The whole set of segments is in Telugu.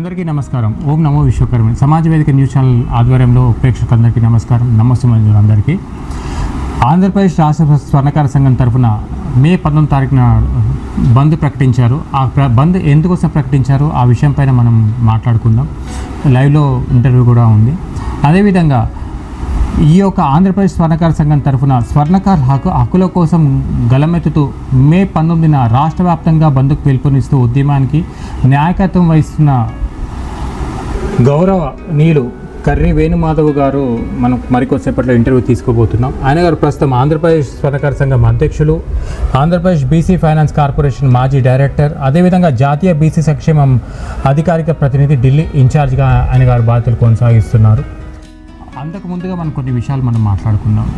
అందరికీ నమస్కారం. ఓం నమో విశ్వకర్మ సమాజ వేదిక న్యూస్ ఛానల్ ఆధ్వర్యంలో ప్రేక్షకులందరికీ నమస్కారం. నమస్తే అందరికీ. ఆంధ్రప్రదేశ్ రాష్ట్ర స్వర్ణకార సంఘం తరఫున మే 19 తారీఖున బంద్ ప్రకటించారు. ఆ బంద్ ఎందుకోసం ప్రకటించారు ఆ విషయం పైన మనం మాట్లాడుకుందాం. లైవ్లో ఇంటర్వ్యూ కూడా ఉంది. అదేవిధంగా ఈ యొక్క ఆంధ్రప్రదేశ్ స్వర్ణకార సంఘం తరఫున స్వర్ణకార హక్కుల కోసం గలమెత్తుతూ మే 19న రాష్ట్ర వ్యాప్తంగా బంద్కు పిలుపునిస్తూ ఉద్యమానికి నాయకత్వం వహిస్తున్న గౌరవనీయులు కర్రి వేణుమాధవ్ గారు మనం మరికొద్దిసేపట్లో ఇంటర్వ్యూ తీసుకోబోతున్నాం. ఆయన గారు ప్రస్తుతం ఆంధ్రప్రదేశ్ స్వర్ణకార సంఘం అధ్యక్షులు, ఆంధ్రప్రదేశ్ బీసీ ఫైనాన్స్ కార్పొరేషన్ మాజీ డైరెక్టర్, అదేవిధంగా జాతీయ బీసీ సంక్షేమం అధికారిక ప్రతినిధి, ఢిల్లీ ఇన్ఛార్జ్గా ఆయన గారు బాధ్యతలు కొనసాగిస్తున్నారు. అంతకు ముందుగా మనం కొన్ని విషయాలు మనం మాట్లాడుకుందాం.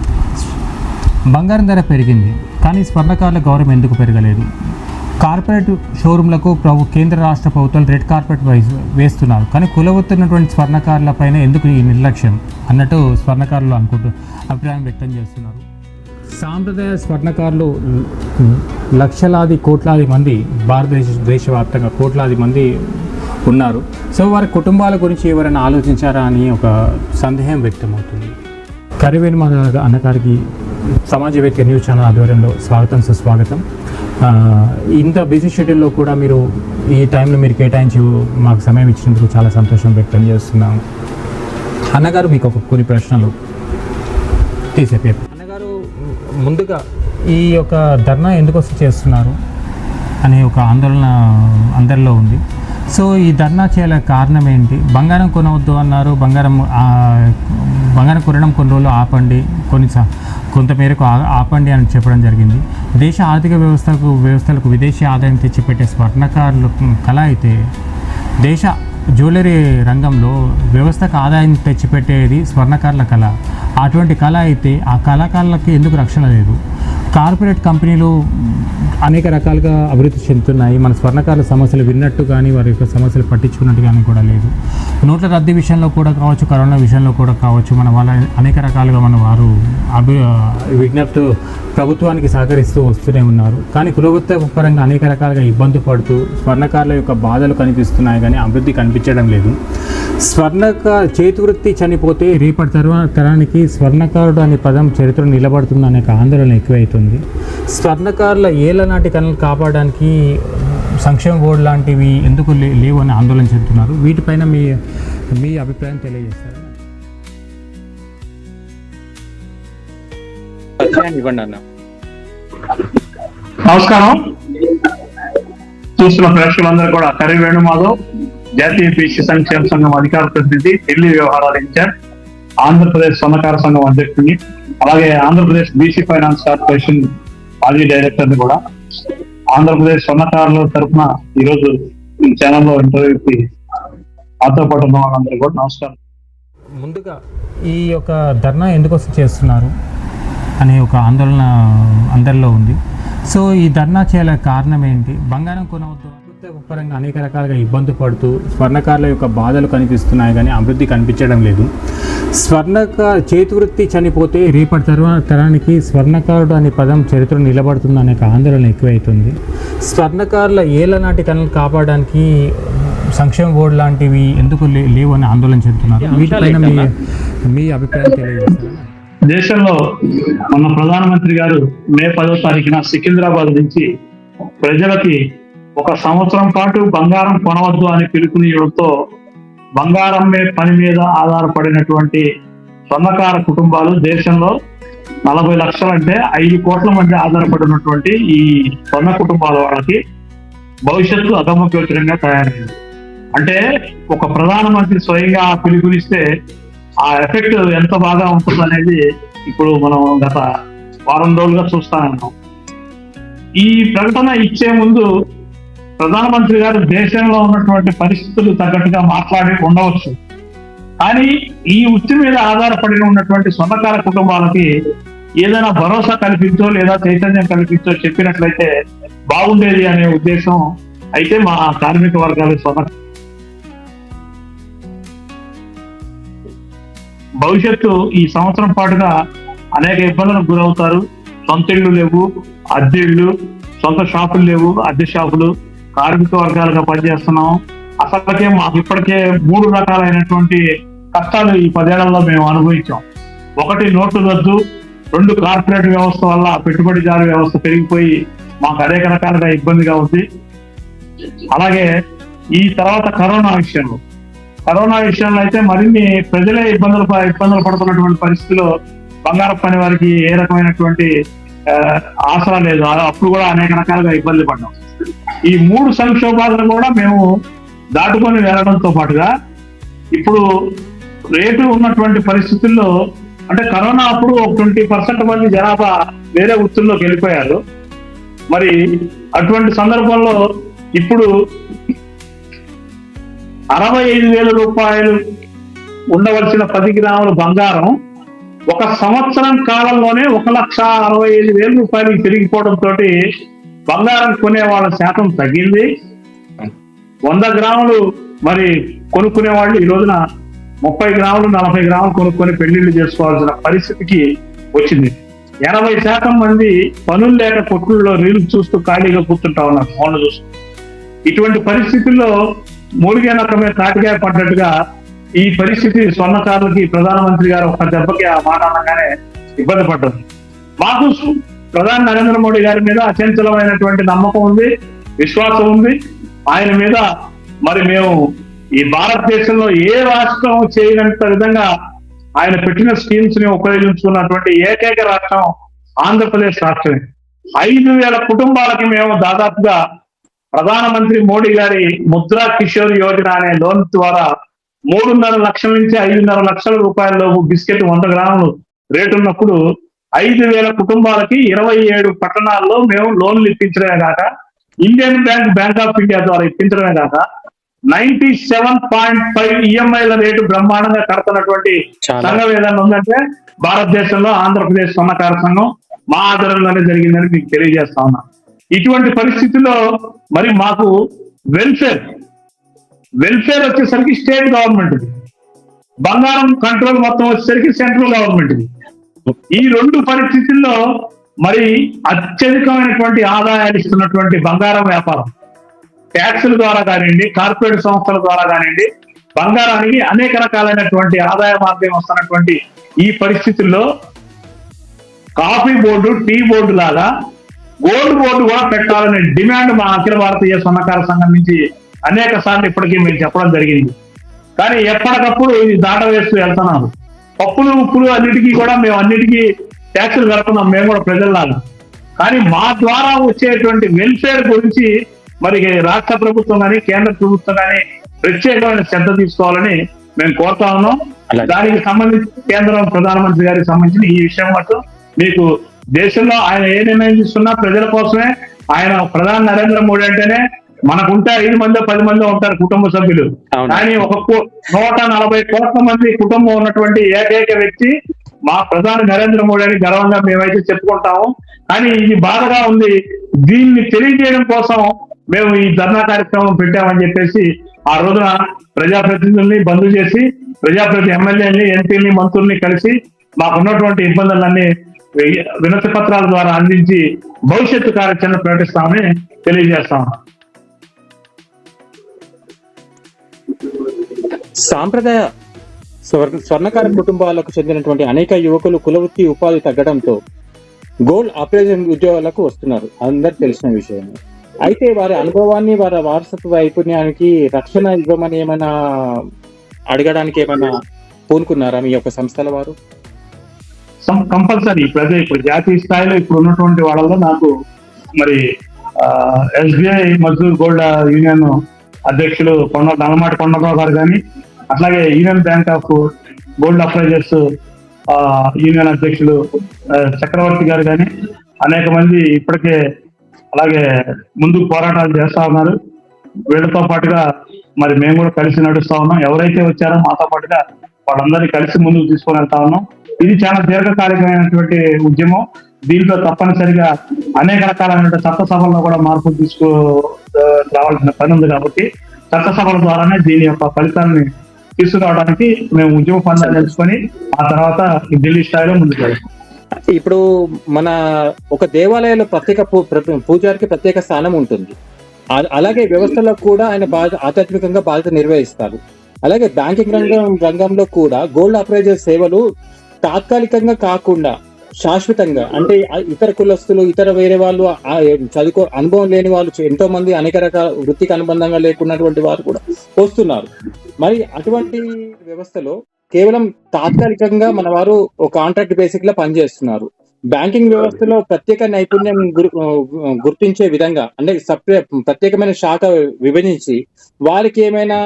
బంగారం ధర పెరిగింది, కానీ స్వర్ణకారుల గౌరవం ఎందుకు పెరగలేదు? కార్పొరేట్ షోరూంలకు కేంద్ర రాష్ట్ర ప్రభుత్వాలు రెడ్ కార్పెట్ వేస్తున్నారు, కానీ కులవొత్తున్నటువంటి స్వర్ణకారులపైన ఎందుకు ఈ నిర్లక్ష్యం అన్నట్టు స్వర్ణకారులు అభిప్రాయం వ్యక్తం చేస్తున్నారు. సాంప్రదాయ స్వర్ణకారులు లక్షలాది కోట్లాది మంది దేశవ్యాప్తంగా కోట్లాది మంది ఉన్నారు. సో వారి కుటుంబాల గురించి ఎవరైనా ఆలోచించారా అని ఒక సందేహం వ్యక్తమవుతుంది. కర్రి వేణుమాధవ్ అన్నగారికి సమాజ వేదిక న్యూస్ ఛానల్ ఆధ్వర్యంలో స్వాగతం, సుస్వాగతం. ఇంత బిజీ షెడ్యూల్లో కూడా మీరు ఈ టైంలో మీరు కేటాయించి మాకు సమయం ఇచ్చినందుకు చాలా సంతోషం వ్యక్తం చేస్తున్నాము. అన్నగారు మీకు కొన్ని ప్రశ్నలు తీసేపే. అన్నగారు, ముందుగా ఈ యొక్క ధర్నా ఎందుకోసం చేస్తున్నారు అనే ఒక ఆందోళన అందరిలో ఉంది. సో ఈ ధర్నా చేయాల కారణం ఏంటి? బంగారం కొనవద్దు అన్నారు, బంగారం కొనడం కొన్ని రోజులు ఆపండి, కొంతమేరకు ఆపండి అని చెప్పడం జరిగింది. దేశ ఆర్థిక వ్యవస్థలకు విదేశీ ఆదాయం తెచ్చిపెట్టే స్వర్ణకారుల కళ అయితే దేశ జ్యువెలరీ రంగంలో వ్యవస్థకు ఆదాయం తెచ్చిపెట్టేది స్వర్ణకారుల కళ. అటువంటి కళ అయితే ఆ కళాకారులకి ఎందుకు రక్షణ లేదు? కార్పొరేట్ కంపెనీలు అనేక రకాలుగా అభివృద్ధి చెందుతున్నాయి. మన స్వర్ణకారుల సమస్యలు విన్నట్టు కానీ వారి యొక్క సమస్యలు పట్టించుకున్నట్టు కానీ కూడా లేదు. నోట్ల రద్దీ విషయంలో కూడా కావచ్చు, కరోనా విషయంలో కూడా కావచ్చు, మన వాళ్ళ అనేక రకాలుగా వారు విజ్ఞప్తి ప్రభుత్వానికి సహకరిస్తూ వస్తూనే ఉన్నారు. కానీ కులవృత్తి పరంగా అనేక రకాలుగా ఇబ్బంది పడుతూ స్వర్ణకారుల యొక్క బాధలు కనిపిస్తున్నాయి, కానీ అభివృద్ధి కనిపించడం లేదు. చేతివృత్తి చనిపోతే రేపటి తరానికి స్వర్ణకారుడు అనే పదం చరిత్ర నిలబడుతుంది అనే ఆందోళన ఎక్కువైతుంది. స్వర్ణకారుల ఏళ్ల నాటి కళలు కాపాడడానికి సంక్షేమ బోర్డు లాంటివి ఎందుకు లేవు అని ఆందోళన చెందుతున్నారు. వీటిపైన మీ అభిప్రాయం తెలియజేస్తారు. నమస్కారం. చూస్తున్న ప్రేక్షకులందరూ కూడా కర్రి వేణుమాధవ్, జాతీయ బీసీ సంక్షేమ సంఘం అధికార ప్రతినిధి, ఢిల్లీ వ్యవహారాల ఇన్ఛార్జ్, ఆంధ్రప్రదేశ్ స్వర్ణకార సంఘం అధ్యక్షుడిని, అలాగే ఆంధ్రప్రదేశ్ బీసీ ఫైనాన్స్ కార్పొరేషన్ మాజీ డైరెక్టర్ని కూడా. ఆంధ్రప్రదేశ్ స్వర్ణకారుల తరఫున ఈరోజు ఈ ఛానల్లో ఇంటర్వ్యూకి నాతో పాటు ఉన్న వాళ్ళందరూ కూడా నమస్కారం. ముందుగా ఈ యొక్క ధర్నా ఎందుకోసం చేస్తున్నారు అనే ఒక ఆందోళన అందరిలో ఉంది. సో ఈ ధర్నా చేయాల కారణం ఏంటి? బంగారం కొనవద్దు పరంగా అనేక రకాలుగా ఇబ్బంది పడుతూ స్వర్ణకారుల యొక్క బాధలు కనిపిస్తున్నాయి, కానీ అభివృద్ధి కనిపించడం లేదు. చేతివృత్తి చనిపోతే రేపటి తరానికి స్వర్ణకారుడు అనే పదం చరిత్ర నిలబడుతుంది అనే ఆందోళన ఎక్కువైతుంది. స్వర్ణకారుల ఏళ్ల నాటి కళలు కాపాడడానికి సంక్షేమ బోర్డు లాంటివి ఎందుకు లేవు అని ఆందోళన చెందుతున్నారు. వీటిపైన మీ అభిప్రాయం తెలియజేస్తారు. దేశంలో మన ప్రధానమంత్రి గారు మే 10వ తారీఖున సికింద్రాబాద్ నుంచి ప్రజలకి 1 సంవత్సరం పాటు బంగారం కొనవద్దు అని పిలుపునియడంతో బంగారం పని మీద ఆధారపడినటువంటి స్వర్ణకార కుటుంబాలు దేశంలో 40 లక్షలు అంటే 5 కోట్ల మంది ఆధారపడినటువంటి ఈ స్వర్ణ కుటుంబాల వాళ్ళకి భవిష్యత్తు అగమ్యగోచరంగా తయారైంది. అంటే ఒక ప్రధానమంత్రి స్వయంగా పిలుపునిస్తే ఆ ఎఫెక్ట్ ఎంత బాగా ఉంటుందనేది ఇప్పుడు మనం గత వారం రోజులుగా చూస్తా ఉన్నాం. ఈ ప్రకటన ఇచ్చే ముందు ప్రధానమంత్రి గారు దేశంలో ఉన్నటువంటి పరిస్థితులు తగ్గట్టుగా మాట్లాడి ఉండవచ్చు, కానీ ఈ వృత్తి మీద ఆధారపడి ఉన్నటువంటి స్వర్ణకార కుటుంబాలకి ఏదైనా భరోసా కల్పించో లేదా చైతన్యం కల్పించో చెప్పినట్లయితే బాగుండేది అనే ఉద్దేశం అయితే మా కార్మిక వర్గాల భవిష్యత్తు ఈ సంవత్సరం పాటుగా అనేక ఇబ్బందులకు గురవుతారు. సొంత ఇళ్ళు లేవు, అద్దె ఇళ్ళు, సొంత షాపులు లేవు, అద్దె షాపులు, కార్మిక వర్గాలుగా పనిచేస్తున్నాం. అసలుకే మాకు ఇప్పటికే 3 రకాలైనటువంటి కష్టాలు ఈ 10 ఏళ్లలో మేము అనుభవించాం. 1 నోట్ల రద్దు, 2 కార్పొరేట్ వ్యవస్థ వల్ల పెట్టుబడిదారు వ్యవస్థ పెరిగిపోయి మాకు అనేక రకాలుగా ఇబ్బందిగా ఉంది. అలాగే ఈ తర్వాత కరోనా విషయంలో అయితే మరిన్ని ప్రజలే ఇబ్బందులు పడుతున్నటువంటి పరిస్థితిలో బంగారం పని వారికి ఏ రకమైనటువంటి ఆసరా లేదు. అప్పుడు కూడా అనేక రకాలుగా ఇబ్బంది పడ్డాం. ఈ 3 సంక్షోభాలను కూడా మేము దాటుకొని వెళ్ళడంతో పాటుగా ఇప్పుడు రేటు ఉన్నటువంటి పరిస్థితుల్లో, అంటే కరోనా అప్పుడు ఒక 20% మంది జనాభా వేరే వృత్తుల్లోకి వెళ్ళిపోయారు. మరి అటువంటి సందర్భంలో ఇప్పుడు 65,000 రూపాయలు ఉండవలసిన 10 గ్రాముల బంగారం 1 సంవత్సరం కాలంలోనే 1,65,000 రూపాయలకి పెరిగిపోవడంతో బంగారం కొనే వాళ్ళ శాతం తగ్గింది. 100 గ్రాములు మరి కొనుక్కునే వాళ్ళు ఈ రోజున 30 గ్రాములు 40 గ్రాములు కొనుక్కొని పెళ్లిళ్ళు చేసుకోవాల్సిన పరిస్థితికి వచ్చింది. 80% మంది పనులు లేక కొట్టుల్లో రీల్స్ చూస్తూ ఖాళీగా కూర్చుంటా ఉన్నారు, ఫోన్లు చూస్తూ. ఇటువంటి పరిస్థితుల్లో మూలిగేనకమే తాటికాయ పడ్డట్టుగా ఈ పరిస్థితి స్వర్ణకారులకి ప్రధానమంత్రి గారు ఒక దెబ్బకి ఆ మాట అనగానే ఇబ్బంది పడ్డది. మాకు ప్రధాని నరేంద్ర మోడీ గారి మీద అచంచలమైనటువంటి నమ్మకం ఉంది, విశ్వాసం ఉంది. ఆయన మీద మరి మేము ఈ భారతదేశంలో ఏ రాష్ట్రం చేయనంత విధంగా ఆయన పెట్టిన స్కీమ్స్ ని ఉపయోగించుకున్నటువంటి ఏకైక రాష్ట్రం ఆంధ్రప్రదేశ్ రాష్ట్రమే. 5,000 కుటుంబాలకి మేము దాదాపుగా ప్రధానమంత్రి మోడీ గారి ముద్రా కిషోర్ యోజన అనే లోన్ ద్వారా 3.5 లక్షల నుంచి 5.5 లక్షల రూపాయల బిస్కెట్ 100 గ్రాములు రేటు ఉన్నప్పుడు 5,000 కుటుంబాలకి 27 పట్టణాల్లో మేము లోన్లు ఇప్పించడమే కాక, ఇండియన్ బ్యాంక్ ఆఫ్ ఇండియా ద్వారా ఇప్పించడమే కాక 97.5 ఈఎంఐల రేటు బ్రహ్మాండంగా కడుతున్నటువంటి సంఘం ఏదైనా ఉందంటే భారతదేశంలో ఆంధ్రప్రదేశ్ స్వర్ణకార సంఘం మా ఆధ్వర్యంలోనే జరిగిందని మీకు తెలియజేస్తా ఉన్నా. ఇటువంటి పరిస్థితుల్లో మరి మాకు వెల్ఫేర్ వచ్చేసరికి స్టేట్ గవర్నమెంట్, బంగారం కంట్రోల్ మొత్తం వచ్చేసరికి సెంట్రల్ గవర్నమెంట్. ఈ 2 పరిస్థితుల్లో మరి అత్యధికమైనటువంటి ఆదాయాలు ఇస్తున్నటువంటి బంగారం వ్యాపారం ట్యాక్సుల ద్వారా కానివ్వండి, కార్పొరేట్ సంస్థల ద్వారా కానివ్వండి, బంగారానికి అనేక రకాలైనటువంటి ఆదాయ మార్గం వస్తున్నటువంటి ఈ పరిస్థితుల్లో కాఫీ బోర్డు, టీ బోర్డు లాగా గోల్డ్ బోర్డు కూడా పెట్టాలనే డిమాండ్ మా అఖిల భారతీయ స్వర్ణకార సంఘం నుంచి అనేక సార్లు ఇప్పటికీ మేము చెప్పడం జరిగింది. కానీ ఎప్పటికప్పుడు ఇది దాట వేస్తూ వెళ్తున్నారు. పప్పులు ఉప్పులు అన్నిటికీ కూడా మేము అన్నిటికీ ట్యాక్సులు కడుతున్నాం, మేము కూడా ప్రజల్లాగా. కానీ మా ద్వారా వచ్చేటువంటి వెల్ఫేర్ గురించి మరి రాష్ట్ర ప్రభుత్వం కానీ కేంద్ర ప్రభుత్వం కానీ ప్రత్యేకమైన శ్రద్ధ తీసుకోవాలని మేము కోరుతా ఉన్నాం. దానికి సంబంధించి కేంద్రం ప్రధానమంత్రి గారికి సంబంధించిన ఈ విషయం మటు మీకు దేశంలో ఆయన ఏ నిర్ణయం తీసుకున్నా ప్రజల కోసమే. ఆయన ప్రధాని నరేంద్ర మోడీ అంటేనే మనకుంటే 5 మంది 10 మంది ఉంటారు కుటుంబ సభ్యులు, కానీ 140 కోట్ల మంది కుటుంబం ఉన్నటువంటి ఏకైక వ్యక్తి మా ప్రధాని నరేంద్ర మోడీ అని గర్వంగా మేమైతే చెప్పుకుంటాము. కానీ ఇది బాధగా ఉంది. దీన్ని తెలియజేయడం కోసం మేము ఈ ధర్నా కార్యక్రమం పెట్టామని చెప్పేసి ఆ రోజున ప్రజాప్రతినిధుల్ని బంద్ చేసి ఎమ్మెల్యేని, ఎంపీని, మంత్రుల్ని కలిసి మాకున్నటువంటి ఇబ్బందులన్నీ వినతి పత్రాల ద్వారా అందించి భవిష్యత్తు కార్యాచరణ ప్రకటిస్తామని తెలియజేస్తాం. సాంప్రదాయ స్వర్ణకార కుటుంబాలకు చెందినటువంటి అనేక యువకులు కులవృత్తి ఉపాధి తగ్గడంతో గోల్డ్ ఆపరేషన్ ఉద్యోగాలకు వస్తున్నారు, అందరికి తెలిసిన విషయం. అయితే వారి అనుభవాన్ని, వారి వారసత్వ నైపుణ్యానికి రక్షణ ఇవ్వమని ఏమైనా అడగడానికి ఏమైనా పూనుకున్నారా మీ యొక్క సంస్థల వారు? కంపల్సరీ ఇప్పుడు జాతీయ స్థాయిలో ఇప్పుడు ఉన్నటువంటి వాళ్ళలో నాకు మరి ఎస్బీఐ మజ్దూర్ గోల్డ్ యూనియన్ అధ్యక్షులు నల్లమాటి కొండరావు గారు కానీ, అట్లాగే union bank of gold appraisers union అధ్యక్షులు చక్రవర్తి గారు కానీ అనేక మంది ఇప్పటికే అలాగే ముందుకు పోరాటాలు చేస్తా ఉన్నారు. వీళ్ళతో పాటుగా మరి మేము కూడా కలిసి నడుస్తా ఉన్నాం. ఎవరైతే వచ్చారో మాతో పాటుగా వాళ్ళందరినీ కలిసి ముందుకు తీసుకొని వెళ్తా ఉన్నాం. ఇది చాలా దీర్ఘకాలికమైనటువంటి ఉద్యమం. దీంట్లో తప్పనిసరిగా అనేక రకాలైన చట్టసభల్లో కూడా మార్పులు రావాల్సిన పని ఉంది. కాబట్టి చట్టసభల ద్వారానే దీని యొక్క ఫలితాన్ని తీసుకురావడానికి మేము ఉద్యమ పందాలు తెలుసుకొని ఆ తర్వాత ఢిల్లీ స్థాయిలో ముందుకు వెళ్తాం. ఇప్పుడు మన ఒక దేవాలయంలో పూజారికి ప్రత్యేక స్థానం ఉంటుంది. అలాగే వ్యవస్థలో కూడా ఆయన ఆధ్యాత్మికంగా బాధ్యత నిర్వహిస్తారు. అలాగే బ్యాంకింగ్ రంగంలో కూడా గోల్డ్ అప్రైజర్ సేవలు తాత్కాలికంగా కాకుండా శాశ్వతంగా, అంటే ఇతర కులస్తులు, ఇతర వేరే వాళ్ళు, అనుభవం లేని వాళ్ళు ఎంతో మంది అనేక రకాల వృత్తికి అనుబంధంగా లేకున్నటువంటి వారు కూడా వస్తున్నారు. మరి అటువంటి వ్యవస్థలో కేవలం తాత్కాలికంగా మన వారు ఒక కాంట్రాక్ట్ బేసిక్ లో పనిచేస్తున్నారు. బ్యాంకింగ్ వ్యవస్థలో ప్రత్యేక నైపుణ్యం గుర్తించే విధంగా, అంటే ప్రత్యేకమైన శాఖ విభజించి వారికి ఏమైనా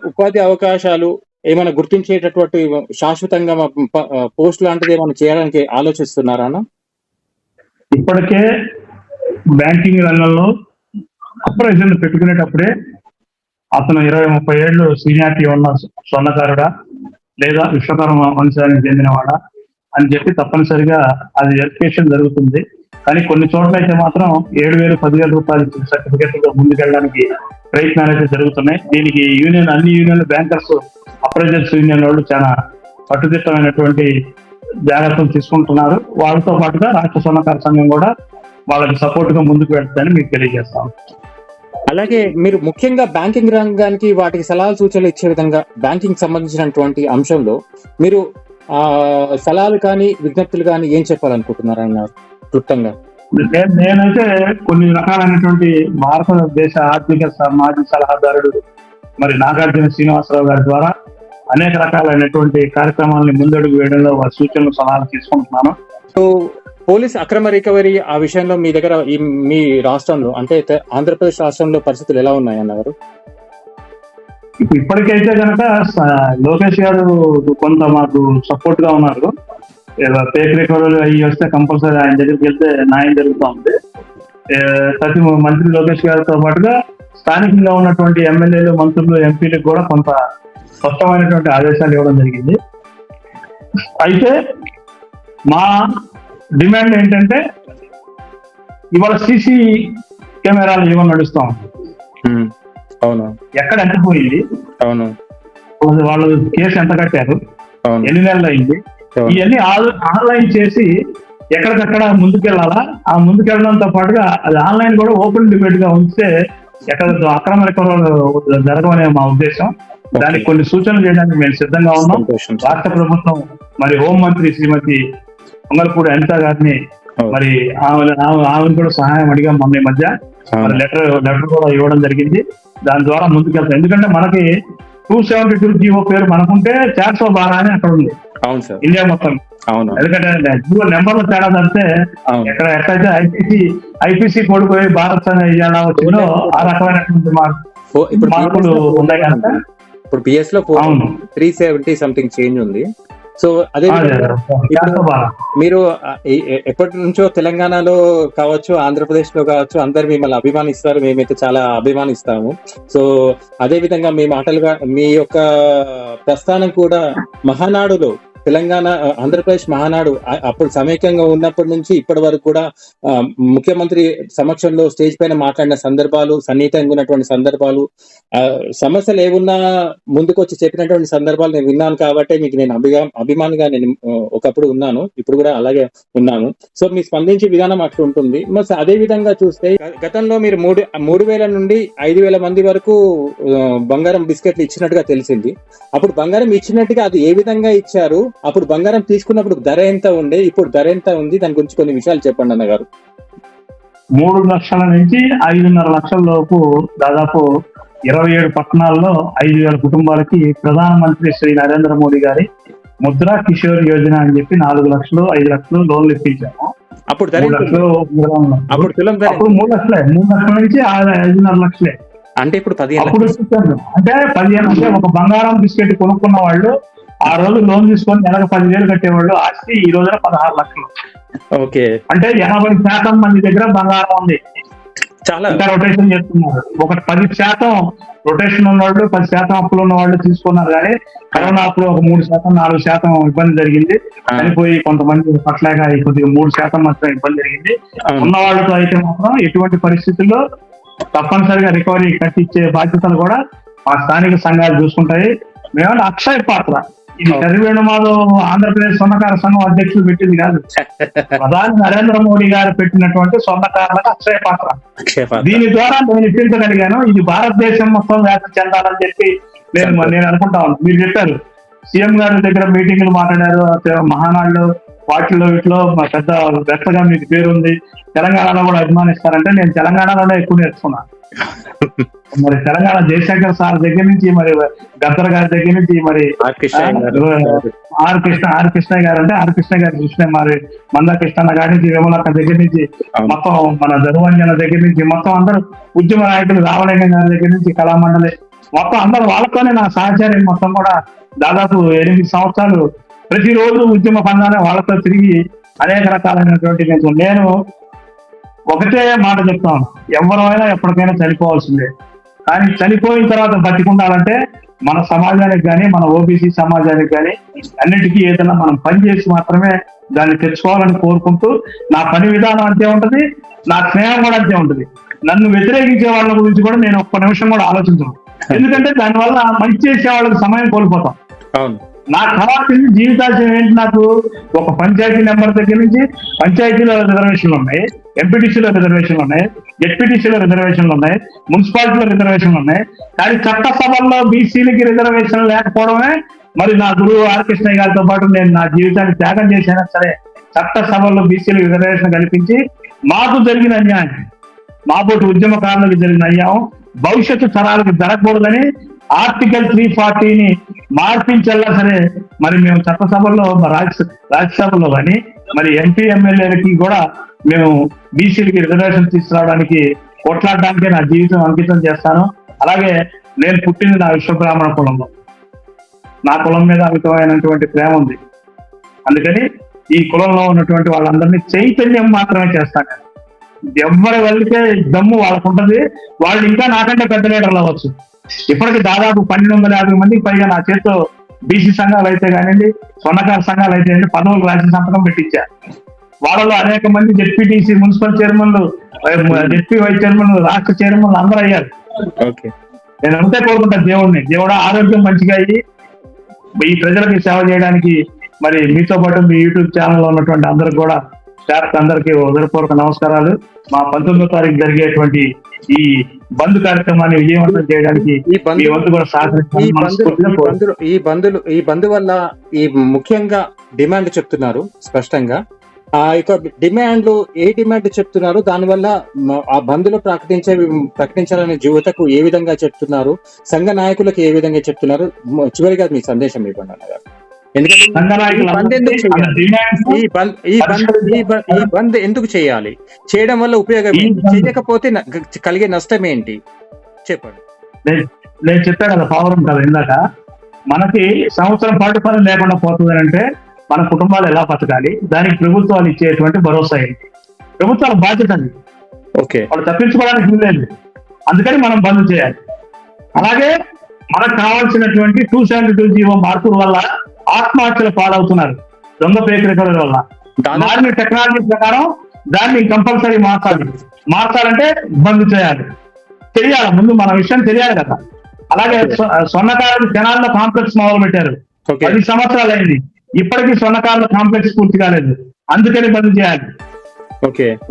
ఉపాధి అవకాశాలు ఏమైనా గుర్తించేటటువంటి శాశ్వతంగా పోస్ట్ లాంటిది ఏమైనా చేయడానికి ఆలోచిస్తున్నారా అన్న? ఇప్పటికే బ్యాంకింగ్ రంగంలో అప్రైజర్లు పెట్టుకునేటప్పుడే అతను 20-30 ఏళ్ళు సీనియారిటీ ఉన్న స్వర్ణకారుడా లేదా విశ్వకర్మ వంశానికి చెందినవాడా అని చెప్పి తప్పనిసరిగా అది వెరిఫికేషన్ జరుగుతుంది. కానీ కొన్ని చోట్ల అయితే మాత్రం 7,000, 10,000 రూపాయలు సర్టిఫికెట్లతో ముందుకెళ్ళడానికి ప్రయత్నాలు అయితే జరుగుతున్నాయి. దీనికి అన్ని యూనియన్లు, బ్యాంకర్స్, అప్రైజర్స్ యూనియన్ వాళ్ళు చాలా కట్టుదిట్టమైనటువంటి జాగ్రత్తలు తీసుకుంటున్నారు. వాళ్ళతో పాటుగా రాష్ట్ర స్వర్ణకార సంఘం కూడా వాళ్ళకి సపోర్ట్ గా ముందుకు వెళ్తుందని మీకు తెలియజేస్తాం. అలాగే మీరు ముఖ్యంగా బ్యాంకింగ్ రంగానికి వాటికి సలహాలు సూచనలు ఇచ్చే విధంగా బ్యాంకింగ్ సంబంధించినటువంటి అంశంలో మీరు సలహాలు కానీ విజ్ఞప్తులు కానీ ఏం చెప్పాలనుకుంటున్నారు అన్నారు క్లుప్తంగా? నేనైతే కొన్ని రకాలైనటువంటి భారతదేశ ఆర్థిక మాజీ సలహాదారుడు మరి నాగార్జున శ్రీనివాసరావు గారి ద్వారా అనేక రకాలైనటువంటి కార్యక్రమాలని ముందడుగు వేయడంలో వారి సూచనలు, సలహాలు తీసుకుంటున్నాను. సో పోలీస్ అక్రమ రికవరీ ఆ విషయంలో మీ దగ్గర మీ రాష్ట్రంలో, అంటే ఆంధ్రప్రదేశ్ రాష్ట్రంలో పరిస్థితులు ఎలా ఉన్నాయి అన్నారు? ఇప్పటికైతే కనుక లోకేష్ గారు కొంత మాకు సపోర్ట్ గా ఉన్నారు. ఫేక్ రికవరీలు అవి వస్తే కంపల్సరీ ఆయన దగ్గరికి వెళ్తే న్యాయం జరుగుతూ ఉంది. ప్రతి మంత్రి లోకేష్ గారితో పాటుగా స్థానికంగా ఉన్నటువంటి ఎమ్మెల్యేలు, మంత్రులు, ఎంపీలకు కూడా కొంత స్పష్టమైనటువంటి ఆదేశాలు ఇవ్వడం జరిగింది. అయితే మా డిమాండ్ ఏంటంటే ఇవాళ సీసీ కెమెరాలు ఇవ్వని నడుస్తాం. అవును, ఎక్కడ ఎంత పోయింది, అవును, వాళ్ళు కేసు ఎంత కట్టారు, ఎన్ని నెలలు అయింది, ఇవన్నీ ఆన్లైన్ చేసి ఎక్కడికక్కడ ముందుకెళ్లాలా. ఆ ముందుకెళ్ళడంతో పాటుగా అది ఆన్లైన్ కూడా ఓపెన్ డిబేట్ గా ఉంచితే ఎక్కడ అక్రమ రికవరీలు జరగవనే మా ఉద్దేశం. దానికి కొన్ని సూచనలు చేయడానికి మేము సిద్ధంగా ఉన్నాం. రాష్ట్ర ప్రభుత్వం మరి హోంమంత్రి శ్రీమతి పొంగల్పూడి అనిత గారిని మరి ఆమెను కూడా సహాయం అడిగాం మొన్న ఈ మధ్య. మరి లెటర్ కూడా ఇవ్వడం జరిగింది. దాని ద్వారా ముందుకెళ్తాం. ఎందుకంటే మనకి 272 జీవో పేరు మనకుంటే 412 అని అక్కడ ఉంది. అవును సార్, ఇండియా మొత్తం. అవును, ఎందుకంటే జీవో నెంబర్లు తేడా తప్పితే ఎక్కడైతే ఐపీసీ కోడిపోయి భారత్ ఎలా వచ్చిందో ఆ రకమైనటువంటి మార్పులు ఉన్నాయి కనుక ఇప్పుడు బిఎస్ లో 370 సంథింగ్ చేంజ్ ఉంది. సో అదే మీరు ఎప్పటి నుంచో తెలంగాణలో కావచ్చు, ఆంధ్రప్రదేశ్ లో కావచ్చు, అందరు మిమ్మల్ని అభిమానిస్తారు. మేమైతే చాలా అభిమానిస్తాము. సో అదే విధంగా మీ మాటలుగా మీ యొక్క ప్రస్థానం కూడా మహానాడులో, తెలంగాణ ఆంధ్రప్రదేశ్ మహానాడు అప్పుడు సమైక్యంగా ఉన్నప్పటి నుంచి ఇప్పటి వరకు కూడా ముఖ్యమంత్రి సమక్షంలో స్టేజ్ పైన మాట్లాడిన సందర్భాలు, సన్నిహితంగా ఉన్నటువంటి సందర్భాలు, సమస్యలు ఏమున్నా ముందుకు వచ్చి చెప్పినటువంటి సందర్భాలు నేను విన్నాను. కాబట్టి మీకు నేను అభిమానిగా నేను ఒకప్పుడు ఉన్నాను, ఇప్పుడు కూడా అలాగే ఉన్నాను. సో మీ స్పందించే విధానం అట్లా ఉంటుంది. మరి అదే విధంగా చూస్తే గతంలో మీరు 3,000 నుండి 5,000 మంది వరకు బంగారం బిస్కెట్లు ఇచ్చినట్టుగా తెలిసింది. అప్పుడు బంగారం ఇచ్చినట్టుగా అది ఏ విధంగా ఇచ్చారు, అప్పుడు బంగారం తీసుకున్నప్పుడు ధర ఎంత ఉండే, ఇప్పుడు ధర ఎంత ఉంది, దాని గురించి కొన్ని విషయాలు చెప్పండి అన్నగారు. 3 లక్షల నుంచి 5.5 లక్షల లోపు దాదాపు 27 పట్టణాల్లో 5,000 కుటుంబాలకి ప్రధానమంత్రి శ్రీ నరేంద్ర మోడీ గారి ముద్రా కిషోర్ యోజన అని చెప్పి 4 లక్షలు, 5 లక్షలు లోన్లు ఇప్పించాము. అప్పుడు 3 లక్షలు, అప్పుడు 3 లక్షలే, 3 లక్షల నుంచి 5.5 లక్షలే. అంటే ఇప్పుడు 15 అప్పుడు అంటే 15 అంటే ఒక బంగారం బిస్కెట్ కొనుక్కున్న వాళ్ళు ఆ రోజు లోన్ తీసుకొని నెలకు 10,000 కట్టేవాళ్ళు. ఆస్తి ఈ రోజున 16 లక్షలు. ఓకే, అంటే 80% మంది దగ్గర బంగారం ఉంది. చాలా రొటేషన్ చేస్తున్నారు. ఒక 10% రొటేషన్ ఉన్న వాళ్ళు, 10% అప్పులు ఉన్న వాళ్ళు తీసుకున్నారు. కానీ కరోనా అప్పుడు ఒక 3%, 4% ఇబ్బంది జరిగింది. చనిపోయి కొంతమంది పట్లేక కొద్దిగా 3% మాత్రం ఇబ్బంది జరిగింది. ఉన్న వాళ్ళతో అయితే మాత్రం ఎటువంటి పరిస్థితుల్లో తప్పనిసరిగా రికవరీ కట్టించే బాధ్యతలు కూడా మా స్థానిక సంఘాలు చూసుకుంటాయి. మేమన్నా అక్షయ పాత్ర ఇది కర్రి వేణుమాధవ్ ఆంధ్రప్రదేశ్ స్వర్ణకార సంఘం అధ్యక్షులు పెట్టింది కాదు, ప్రధాని నరేంద్ర మోడీ గారు పెట్టినటువంటి స్వర్ణకారులకు అక్షయ పాత్ర. దీని ద్వారా నేను ఇప్పించగలిగాను. ఇది భారతదేశం మొత్తం వ్యాప్తి చెందాలని చెప్పి నేను అనుకుంటా ఉన్నాను. మీరు చెప్పారు సీఎం గారి దగ్గర మీటింగ్లు మాట్లాడారు, మహానాడులో వాటిలో వీటిలో పెద్ద వ్యక్తగా మీకు పేరుంది, తెలంగాణలో కూడా అభిమానిస్తారంటే నేను తెలంగాణలోనే ఎక్కువ నేర్చుకున్నాను. మరి తెలంగాణ జయశంకర్ సార్ దగ్గర నుంచి, మరి గద్దర్ గారి దగ్గర నుంచి, మరి ఆర్ కృష్ణయ్య గారు అంటే ఆర్ కృష్ణ గారు చూసిన, మరి మందకృష్ణ గారి నుంచి, విమలక్క దగ్గర నుంచి, మొత్తం మన ధనువంజన దగ్గర నుంచి, మొత్తం అందరూ ఉద్యమ నాయకులు రామలింగం గారి దగ్గర నుంచి, కళామండలి మొత్తం అందరూ వాళ్ళతోనే నా సహచర్యం మొత్తం కూడా దాదాపు 8 సంవత్సరాలు ప్రతిరోజు ఉద్యమ పందాన్ని వాళ్ళతో తిరిగి అనేక రకాలైనటువంటి నేను ఒకటే మాట చెప్తాను, ఎవరైనా ఎప్పటికైనా చనిపోవాల్సిందే. కానీ చనిపోయిన తర్వాత బతికుండాలంటే మన సమాజానికి కానీ, మన ఓబీసీ సమాజానికి కానీ అన్నిటికీ ఏదైనా మనం పని చేసి మాత్రమే దాన్ని తెచ్చుకోవాలని కోరుకుంటూ, నా పని విధానం అంతే ఉంటది, నా స్నేహం కూడా అంతే ఉంటది. నన్ను వ్యతిరేకించే వాళ్ళ గురించి కూడా నేను ఒక్క నిమిషం కూడా ఆలోచించను. ఎందుకంటే దానివల్ల మంచి చేసే వాళ్ళకి సమయం కోల్పోతాం. నాకు కావాల్సింది జీవితాశయం ఏంటి? నాకు ఒక పంచాయతీ నెంబర్ దగ్గర నుంచి పంచాయతీలో రిజర్వేషన్లు ఉన్నాయి, ఎంపీటీసీలో రిజర్వేషన్లు ఉన్నాయి, జెడ్పీటీసీలో రిజర్వేషన్లు ఉన్నాయి, మున్సిపాలిటీలో రిజర్వేషన్లు ఉన్నాయి. కానీ చట్టసభల్లో బీసీలకి రిజర్వేషన్ లేకపోవడమే మరి నా గురువు ఆర్ కృష్ణయ్య గారితో పాటు నేను నా జీవితాన్ని త్యాగం చేసినా సరే చట్టసభల్లో బీసీలకు రిజర్వేషన్ కల్పించి మాకు జరిగిన అన్యాయం, మాబోటి ఉద్యమకారులకు జరిగిన అన్యాయం భవిష్యత్తు తరాలకు జరగకూడదని ఆర్టికల్ 340ని మార్పించల్లా సరే మరి మేము చట్టసభల్లో రాజ్యసభలో కానీ మరి ఎంపీ ఎమ్మెల్యేలకి కూడా మేము బీసీలకి రిజర్వేషన్ తీసుకురావడానికి కొట్లాడడానికే నా జీవితం అంకితం చేస్తాను. అలాగే నేను పుట్టింది నా విశ్వబ్రాహ్మణ కులంలో, నా కులం మీద అమితమైనటువంటి ప్రేమ ఉంది. అందుకని ఈ కులంలో ఉన్నటువంటి వాళ్ళందరినీ చైతన్యం మాత్రమే చేస్తాను. ఎవరి వెళ్తే దమ్ము వాళ్ళకు ఉంటుంది, వాళ్ళు ఇంకా నాకంటే పెద్ద లీడర్లు అవ్వచ్చు. ఇప్పటికి దాదాపు 1250 మందికి పైగా నా చేతితో బీసీ సంఘాలు అయితే కానివ్వండి, స్వర్ణకార సంఘాలు అయితే పదవులు రాసి సంతకం పెట్టించారు. వాళ్ళలో అనేక మంది జెడ్పీటీసీ, మున్సిపల్ చైర్మన్లు, జెడ్పీ వైస్ చైర్మన్లు, రాష్ట్ర చైర్మన్లు అందరూ అయ్యారు. నేను అంతే కోరుకుంటాను దేవుడు ఆరోగ్యం మంచిగా అయ్యి ఈ ప్రజలకి సేవ చేయడానికి మరి మీతో పాటు మీ యూట్యూబ్ ఛానల్లో ఉన్నటువంటి అందరికి కూడా స్టాఫ్ అందరికీ హృదయపూర్వక నమస్కారాలు. మా 19వ తారీఖు జరిగేటువంటి ఈ బంద్ కార్యక్రమాన్ని విజయవంతం చేయడానికి ఈ బంద్ వల్ల ఈ ముఖ్యంగా డిమాండ్ చెప్తున్నారు స్పష్టంగా. ఆ యొక్క డిమాండ్లు ఏ డిమాండ్ చెప్తున్నారు, దానివల్ల ఆ బంద్లో ప్రకటించాలనే యువతకు ఏ విధంగా చెప్తున్నారు, సంఘ నాయకులకు ఏ విధంగా చెప్తున్నారు? చివరిగా మీ సందేశం ఇవ్వండి అన్నగారు. ఈ బంద్ ఎందుకు చేయాలి, చేయడం వల్ల ఉపయోగం ఏంటి, చేయకపోతే కలిగే నష్టం ఏంటి చెప్పండి. నేను చెప్పాను కదా, పవరం కదా ఇందాక, మనకి సంవత్సరం పాటు పని లేకుండా పోతుంది అంటే మన కుటుంబాలు ఎలా బతకాలి, దానికి ప్రభుత్వాలు ఇచ్చేటువంటి భరోసా ఏంటి, ప్రభుత్వాల బాధ్యత అది. వాళ్ళు తప్పించుకోవడానికి లేదు, అందుకని మనం బంద్ చేయాలి. అలాగే మనకు కావాల్సినటువంటి 272 జీవో మార్పుల వల్ల ఆత్మహత్యలు పాలవుతున్నారు దొంగ పేకరికల వల్ల. మారిన టెక్నాలజీ ప్రకారం దాన్ని కంపల్సరీ మార్చాలంటే బంద్ చేయాలి. తెలియాలి, ముందు మన విషయం తెలియాలి కదా. అలాగే స్వర్ణకారులు జనాల్లో కాంప్లెక్స్ మొదలు పెట్టారు, 10 సంవత్సరాలు అయింది, ఇప్పటికీ స్వర్ణకారుల కాంప్లెక్స్ పూర్తి కాలేదు, అందుకని బంద్ చేయాలి.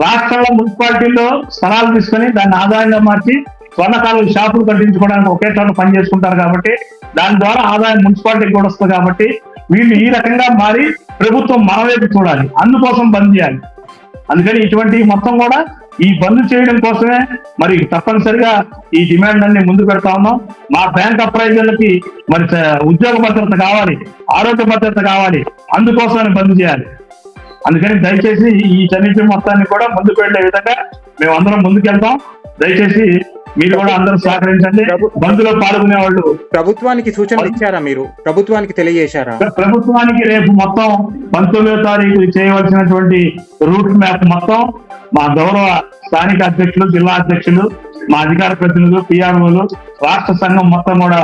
రాష్ట్రంలో మున్సిపాలిటీల్లో స్థలాలు తీసుకొని దాన్ని ఆదాయంగా మార్చి స్వర్ణకారులు షాపులు కట్టించుకోవడానికి ఒకే చోట పని చేసుకుంటారు కాబట్టి దాని ద్వారా ఆదాయం మున్సిపాలిటీకి కూడా వస్తుంది. కాబట్టి వీళ్ళు ఈ రకంగా మారి ప్రభుత్వం మన వైపు చూడాలి, అందుకోసం బంద్ చేయాలి. అందుకని ఇటువంటి మొత్తం కూడా ఈ బంద్ చేయడం కోసమే మరి తప్పనిసరిగా ఈ డిమాండ్ అన్ని ముందు పెడతా ఉన్నాం. మా బ్యాంక్ అప్రైజర్లకి మరి ఉద్యోగ భద్రత కావాలి, ఆరోగ్య భద్రత కావాలి, అందుకోసమని బంద్ చేయాలి. అందుకని దయచేసి ఈ చనిపోయిన మొత్తాన్ని కూడా ముందుకు వెళ్లే విధంగా మేము అందరం ముందుకెళ్తాం. దయచేసి మీరు కూడా అందరూ సహకరించండి. బంద్లో పాల్గొనే వాళ్ళు ప్రభుత్వానికి సూచనలు ఇచ్చారా, మీరు ప్రభుత్వానికి తెలియజేశారా? ప్రభుత్వానికి రేపు మొత్తం 19వ తారీఖు చేయవలసినటువంటి రూట్ మ్యాప్ మొత్తం మా గౌరవ స్థానిక అధ్యక్షులు, జిల్లా అధ్యక్షులు, మా అధికార ప్రతినిధులు, పిఆర్ఓలు, రాష్ట్ర సంఘం మొత్తం కూడా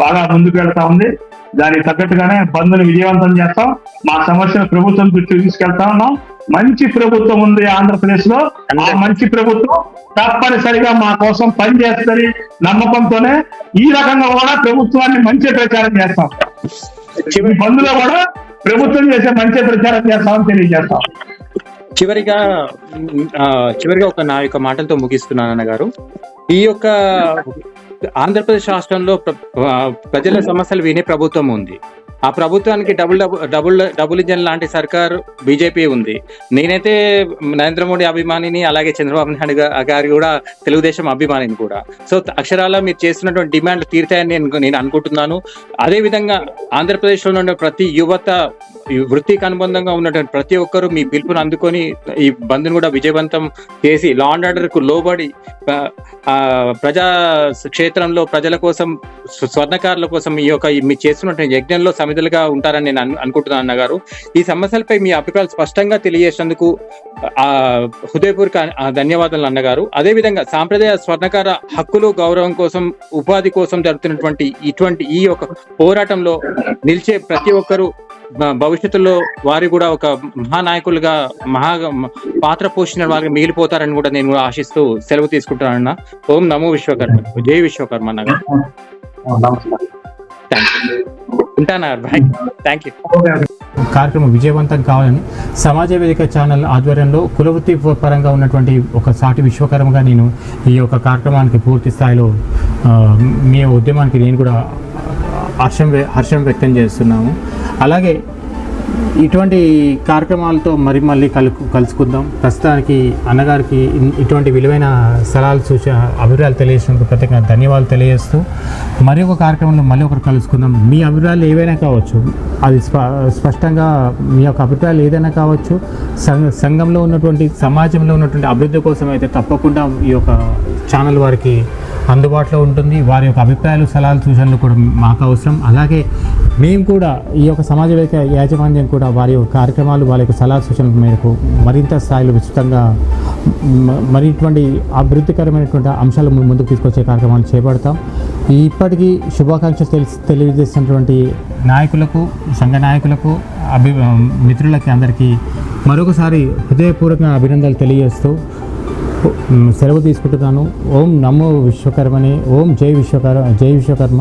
బాగా ముందుకు వెళ్తా ఉంది. దానికి తగ్గట్టుగానే బంద్ని విజయవంతం చేస్తాం. మా సమస్యను ప్రభుత్వం దృష్టికి తీసుకెళ్తా ఉన్నాం. మంచి ప్రభుత్వం ఉంది ఆంధ్రప్రదేశ్ లో, ఆ మంచి ప్రభుత్వం తప్పనిసరిగా మా కోసం పనిచేస్తుంది నమ్మకంతోనే ఈ రకంగా కూడా ప్రభుత్వాన్ని మంచి ప్రచారం చేస్తాం. ఈ బంద్లో కూడా ప్రభుత్వం చేసే మంచి ప్రచారం చేస్తామని తెలియజేస్తాం. చివరిగా చివరిగా నా యొక్క మాటలతో ముగిస్తున్నాను అన్నగారు. ఈ యొక్క ఆంధ్రప్రదేశ్ రాష్ట్రంలో ప్రజల సమస్యలు వినే ప్రభుత్వం ఉంది. ఆ ప్రభుత్వానికి డబుల్ ఇంజన్ లాంటి సర్కార్ బీజేపీ ఉంది. నేనైతే నరేంద్ర మోడీ అభిమానిని, అలాగే చంద్రబాబు నాయుడు గారి కూడా తెలుగుదేశం అభిమానిని కూడా. సో అక్షరాల మీరు చేస్తున్నటువంటి డిమాండ్లు తీరుతాయని నేను అనుకుంటున్నాను. అదేవిధంగా ఆంధ్రప్రదేశ్లో ఉన్న ప్రతి యువత, వృత్తికి అనుబంధంగా ఉన్నటువంటి ప్రతి ఒక్కరూ మీ పిలుపును అందుకొని ఈ బంద్ను కూడా విజయవంతం చేసి లా అండ్ ఆర్డర్ కు లోబడి ప్రజా క్షేత్రంలో ప్రజల కోసం, స్వర్ణకారుల కోసం ఈ యొక్క మీరు చేస్తున్నటువంటి యజ్ఞంలో సమిధులుగా ఉంటారని నేను అనుకుంటున్నాను అన్నగారు. ఈ సమస్యలపై మీ అభిప్రాయాలు స్పష్టంగా తెలియజేసినందుకు హృదయపూర్వక ధన్యవాదాలు అన్నగారు. అదేవిధంగా సాంప్రదాయ స్వర్ణకార హక్కులు, గౌరవం కోసం, ఉపాధి కోసం జరుగుతున్నటువంటి ఈ యొక్క పోరాటంలో నిలిచే ప్రతి ఒక్కరూ భవిష్యత్తులో వారు కూడా ఒక మహానాయకులుగా పాత్ర పోషించిన వారికి మిగిలిపోతారని కూడా నేను కూడా ఆశిస్తూ సెలవు తీసుకుంటానన్న. ఓం నమో విశ్వకర్మ, జై విశ్వకర్మ అన్నగా. ఉంటానా? Thank you. కార్యక్రమం విజయవంతం కావాలని సమాజ వేదిక ఛానల్ ఆధ్వర్యంలో కులవృత్తి పరంగా ఉన్నటువంటి ఒక సాటి విశ్వకర్మగా నేను ఈ యొక్క కార్యక్రమానికి పూర్తి స్థాయిలో మీ ఉద్యమానికి నేను కూడా హర్షం వ్యక్తం చేస్తున్నాము. అలాగే ఇటువంటి కార్యక్రమాలతో మళ్ళీ కలుసుకుందాం. ప్రస్తుతానికి అన్నగారికి ఇటువంటి విలువైన సలహాలు, అభిప్రాయాలు తెలియజేసినందుకు ప్రత్యేకంగా ధన్యవాదాలు తెలియజేస్తూ మరి ఒక కార్యక్రమంలో మళ్ళీ ఒకరు కలుసుకుందాం. మీ అభిప్రాయాలు ఏవైనా కావచ్చు, అది స్పష్టంగా మీ యొక్క అభిప్రాయాలు ఏదైనా కావచ్చు. సంఘంలో ఉన్నటువంటి, సమాజంలో ఉన్నటువంటి అభివృద్ధి కోసం అయితే తప్పకుండా ఈ యొక్క ఛానల్ వారికి అందుబాటులో ఉంటుంది. వారి యొక్క అభిప్రాయాలు, సలహాలు, సూచనలు కూడా మాకు అవసరం. అలాగే మేము కూడా ఈ యొక్క సమాజ వేదిక యాజమాన్యం కూడా వారి యొక్క కార్యక్రమాలు, వారి యొక్క సలహా సూచనల మేరకు మరింత స్థాయిలో విస్తృతంగా మరి ఇటువంటి అభివృద్ధికరమైనటువంటి అంశాలు ముందుకు తీసుకొచ్చే కార్యక్రమాలు చేపడతాం. ఇప్పటికీ శుభాకాంక్షలు తెలియజేసినటువంటి నాయకులకు, సంఘ నాయకులకు, మిత్రులకి అందరికీ మరొకసారి హృదయపూర్వక అభినందనలు తెలియజేస్తూ సెలవు తీసుకుంటున్నాను. ఓం నమో విశ్వకర్మనే, ఓం జై విశ్వకర్మ.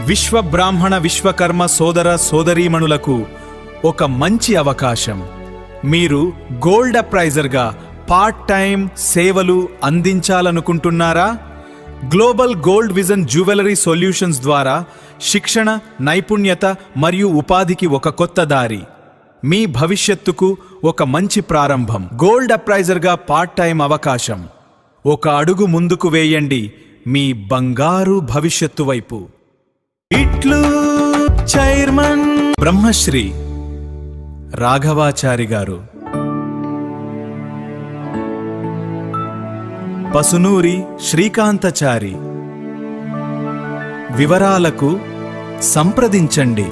విశ్వబ్రాహ్మణ విశ్వకర్మ సోదర సోదరీమణులకు ఒక మంచి అవకాశం. మీరు గోల్డ్ అప్రైజర్గా పార్ట్ టైం సేవలు అందించాలనుకుంటున్నారా? Global gold vision jewellery solutions ద్వారా శిక్షణ, నైపుణ్యత మరియు ఉపాధికి ఒక కొత్త దారి. మీ భవిష్యత్తుకు ఒక మంచి ప్రారంభం. గోల్డ్ అప్రైజర్గా పార్ట్ టైం అవకాశం. ఒక అడుగు ముందుకు వేయండి మీ బంగారు భవిష్యత్తు వైపు. ఇట్లు చైర్మన్ బ్రహ్మశ్రీ రాఘవాచారి గారు, పసునూరి శ్రీకాంతచారి. వివరాలకు సంప్రదించండి.